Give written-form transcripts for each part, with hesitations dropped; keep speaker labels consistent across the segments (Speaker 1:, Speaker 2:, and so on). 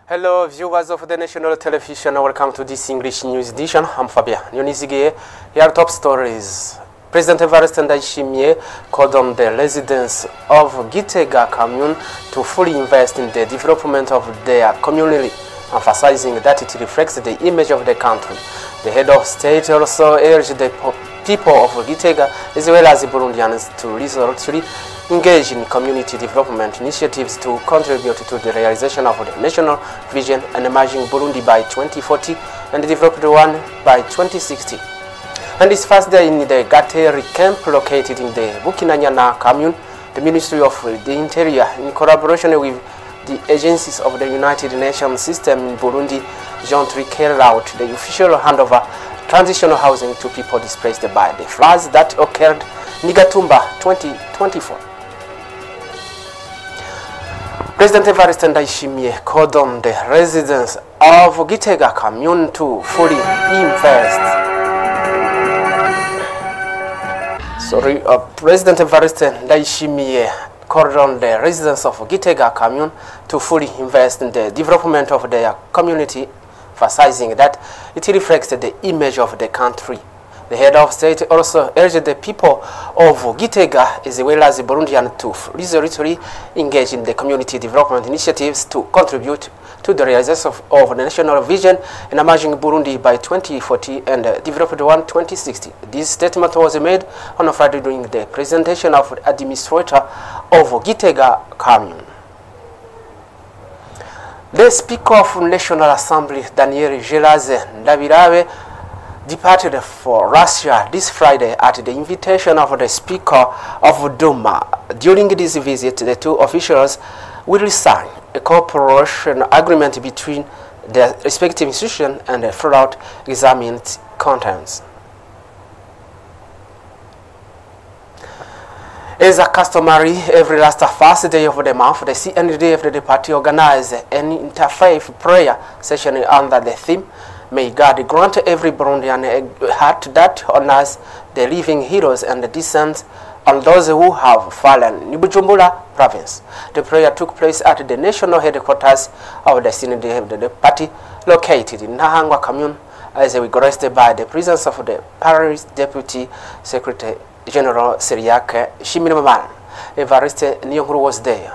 Speaker 1: Hello viewers of the national television, welcome to this English news edition. I'm Fabia Nyonizigiye. Here are top stories. President Evariste Ndayishimiye called on the residents of Gitega commune to fully invest in the development of their community, emphasizing that it reflects the image of the country. The head of state also urged the people of Gitega as well as Burundians to resolutely engage in community development initiatives to contribute to the realization of the national vision and emerging Burundi by 2040 and the developed one by 2060. And this first day in the Gateri camp located in the Bukinanyana commune, the Ministry of the Interior, in collaboration with the agencies of the United Nations system in Burundi, jointly carried out the official handover transitional housing to people displaced by the floods that occurred in Gatumba 2024. President Evariste Ndayishimiye called on the residents of Gitega commune to fully invest. President Evariste Ndayishimiye called on the residents of Gitega commune to fully invest in the development of their community, emphasizing that it reflects the image of the country. The head of state also urged the people of Gitega as well as Burundian to resolutely engage in the community development initiatives to contribute to the realization of the national vision in emerging Burundi by 2040 and developed one 2060. This statement was made on Friday during the presentation of the administrator of Gitega commune. The Speaker of National Assembly, Daniel Geraze Ndabirabe, departed for Russia this Friday at the invitation of the Speaker of Duma. During this visit, the two officials will sign a cooperation agreement between their respective institutions and throughout examine its contents. As a customary, every last first day of the month, the CNDD-FDD party organizes an interfaith prayer session under the theme, "May God grant every Burundian a heart that honors the living heroes and the descent on those who have fallen." In Bujumbura province, the prayer took place at the national headquarters of the CNDD-FDD party, located in Nahangwa commune, as requested by the presence of the parish deputy secretary General Siriake Shimirimana. Evariste Niyonkuru was there.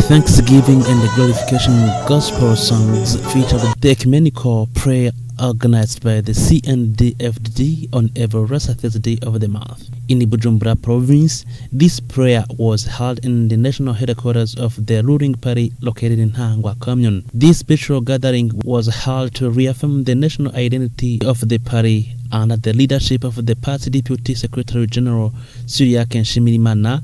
Speaker 2: Thanksgiving and the glorification gospel songs featured the ecumenical prayer organized by the CNDD-FDD on every last Thursday of the month. In the Bujumbura province, this prayer was held in the national headquarters of the ruling party located in Hangwa commune. This spiritual gathering was held to reaffirm the national identity of the party under the leadership of the party deputy secretary general Siriake Shimirimana,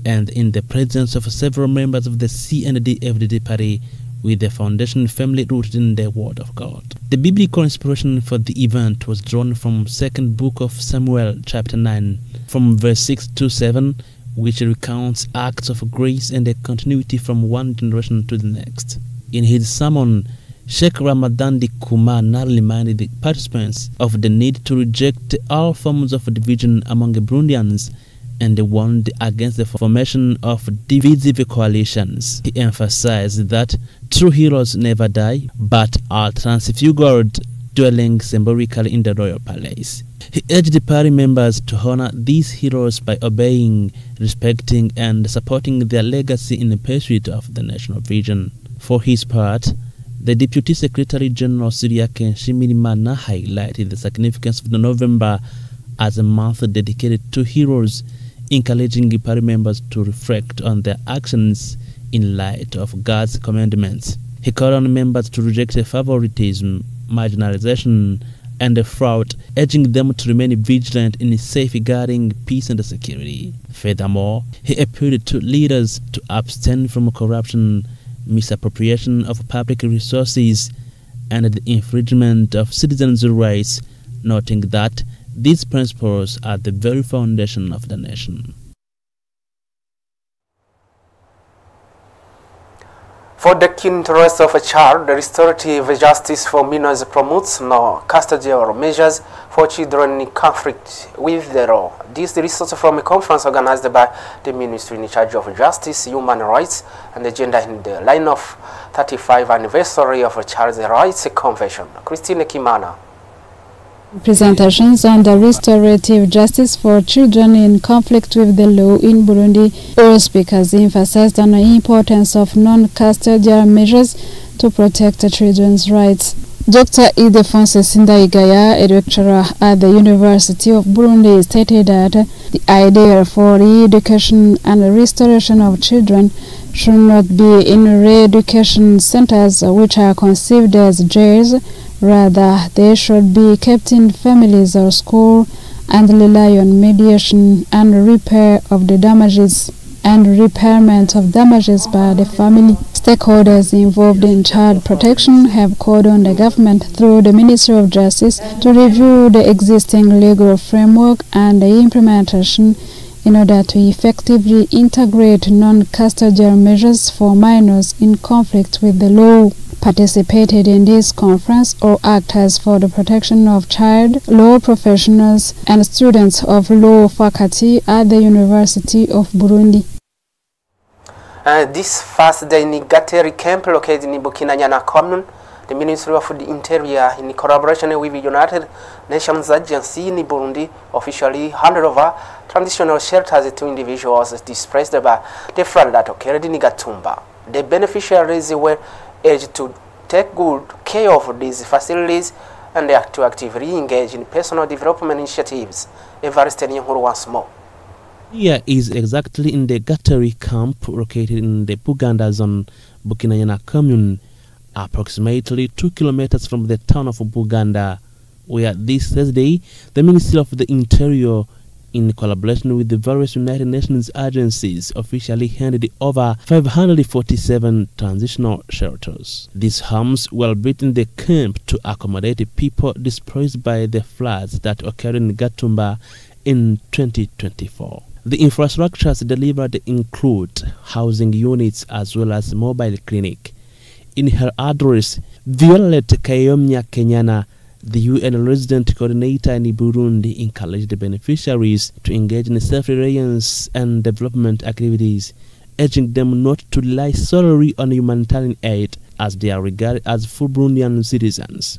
Speaker 2: and in the presence of several members of the CNDD-FDD party, with the foundation firmly rooted in the Word of God. The biblical inspiration for the event was drawn from 2nd book of Samuel chapter 9, from verse 6 to 7, which recounts acts of grace and a continuity from one generation to the next. In his sermon, Sheikh Ramadan Kumar reminded the participants of the need to reject all forms of division among Burundians and warned against the formation of divisive coalitions. He emphasized that true heroes never die, but are transfigured, dwelling symbolically in the royal palace. He urged the party members to honor these heroes by obeying, respecting, and supporting their legacy in the pursuit of the national vision. For his part, the Deputy Secretary General Siriake Shimirimana highlighted the significance of the November as a month dedicated to heroes, encouraging party members to reflect on their actions in light of God's commandments. He called on members to reject favoritism, marginalization, and fraud, urging them to remain vigilant in safeguarding peace and security. Furthermore, he appealed to leaders to abstain from corruption, misappropriation of public resources, and the infringement of citizens' rights, noting that these principles are the very foundation of the nation.
Speaker 1: For the key interest of a child, the restorative justice for minors promotes no custodial measures for children in conflict with the law. This results from a conference organized by the Ministry in charge of Justice, Human Rights and the Gender in the line of 35th anniversary of the Child's Rights Convention. Christine Kimana.
Speaker 3: Presentations on the restorative justice for children in conflict with the law in Burundi. All speakers emphasized on the importance of non-custodial measures to protect the children's rights. Dr. Ildefonse Sindaigaya, a lecturer at the University of Burundi, stated that the idea for re-education and restoration of children should not be in re-education centers which are conceived as jails. Rather, they should be kept in families or school and rely on mediation and repair of the damages and repairment of damages by the family. Stakeholders involved in child protection have called on the government through the Ministry of Justice to review the existing legal framework and the implementation in order to effectively integrate non-custodial measures for minors in conflict with the law. Participated in this conference or actors for the protection of child, law professionals and students of law faculty at the University of Burundi.
Speaker 1: This first day in Gateri camp located in Bukinanyana Commune, the Ministry of the Interior in collaboration with the United Nations Agency in Burundi officially handed over transitional shelters to individuals displaced by the flood that occurred in Gatumba. The beneficiaries were urged to take good care of these facilities and to actively engage in personal development initiatives. Evariste Nyehuru once more.
Speaker 2: Here is exactly in the Gateri camp located in the Buganda zone, Bukinanyana commune, approximately 2 kilometers from the town of Buganda, where this Thursday the Ministry of the Interior, in collaboration with the various United Nations agencies, officially handed over 547 transitional shelters. These homes were built in the camp to accommodate people displaced by the floods that occurred in Gatumba in 2024. The infrastructures delivered include housing units as well as mobile clinic. In her address, Violet Kayomya Kenyana, the UN resident coordinator in Burundi, encouraged the beneficiaries to engage in self-reliance and development activities, urging them not to rely solely on humanitarian aid as they are regarded as full Burundian citizens.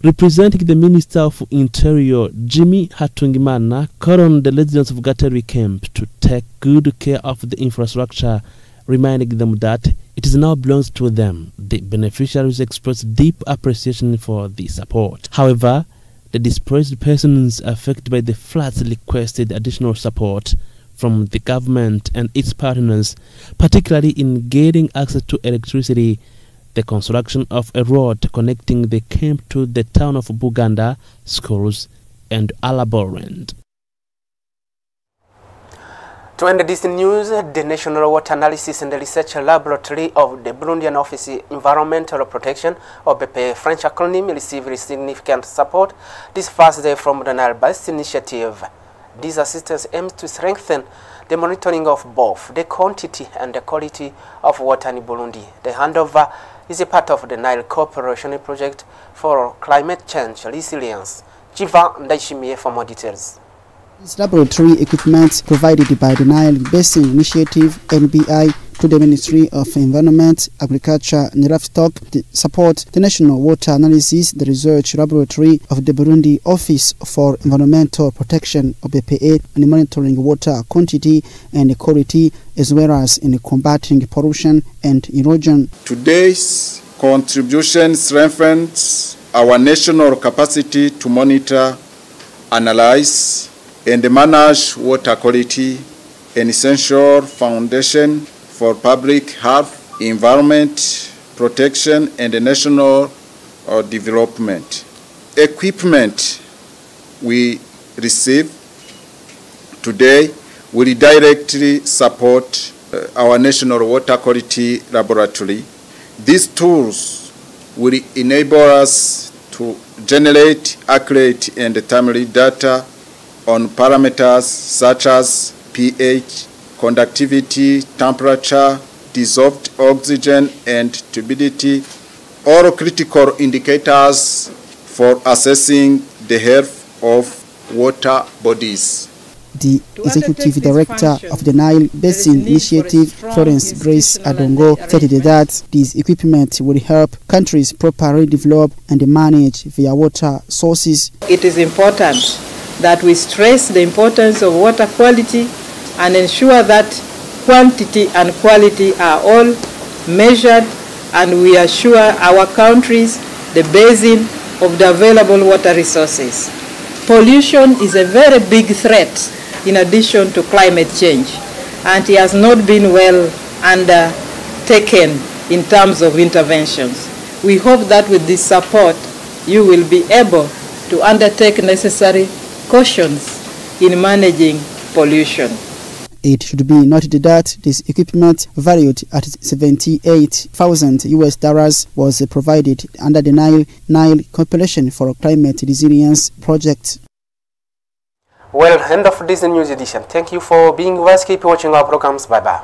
Speaker 2: Representing the Minister of Interior, Jimmy Hatungimana, called on the residents of Gateri camp to take good care of the infrastructure, reminding them that it is now belongs to them. The beneficiaries expressed deep appreciation for the support. However, the displaced persons affected by the floods requested additional support from the government and its partners, particularly in getting access to electricity, the construction of a road connecting the camp to the town of Buganda, schools, and Alaborand.
Speaker 1: To end this news, the National Water Analysis and Research Laboratory of the Burundian Office Environmental Protection, or BPE French acronym, received significant support this first day from the Nile Basin Initiative. This assistance aims to strengthen the monitoring of both the quantity and the quality of water in Burundi. The handover is a part of the Nile Cooperation Project for Climate Change Resilience. Jiva Ndaishimie for more details.
Speaker 4: This laboratory equipment provided by the Nile Basin Initiative (NBI) to the Ministry of Environment, Agriculture and Livestock to support the National Water Analysis, the Research Laboratory of the Burundi Office for Environmental Protection of BPE, and monitoring water quantity and quality, as well as in combating pollution and erosion.
Speaker 5: Today's contribution strengthens our national capacity to monitor, analyze, and manage water quality, an essential foundation for public health, environment protection, and national development. Equipment we receive today will directly support our National Water Quality Laboratory. These tools will enable us to generate accurate and timely data on parameters such as pH, conductivity, temperature, dissolved oxygen and turbidity, all critical indicators for assessing the health of water bodies.
Speaker 4: The Executive Director of the Nile Basin Initiative, Florence Grace Adongo, stated that this equipment will help countries properly develop and manage their water sources.
Speaker 6: It is important that we stress the importance of water quality and ensure that quantity and quality are all measured, and we assure our countries the basin of the available water resources. Pollution is a very big threat in addition to climate change, and it has not been well undertaken in terms of interventions. We hope that with this support, you will be able to undertake necessary cautions in managing pollution.
Speaker 4: It should be noted that this equipment, valued at $78,000 was provided under the Nile Compilation for Climate Resilience Project.
Speaker 1: Well, end of this news edition. Thank you for being with us. Keep watching our programs. Bye-bye.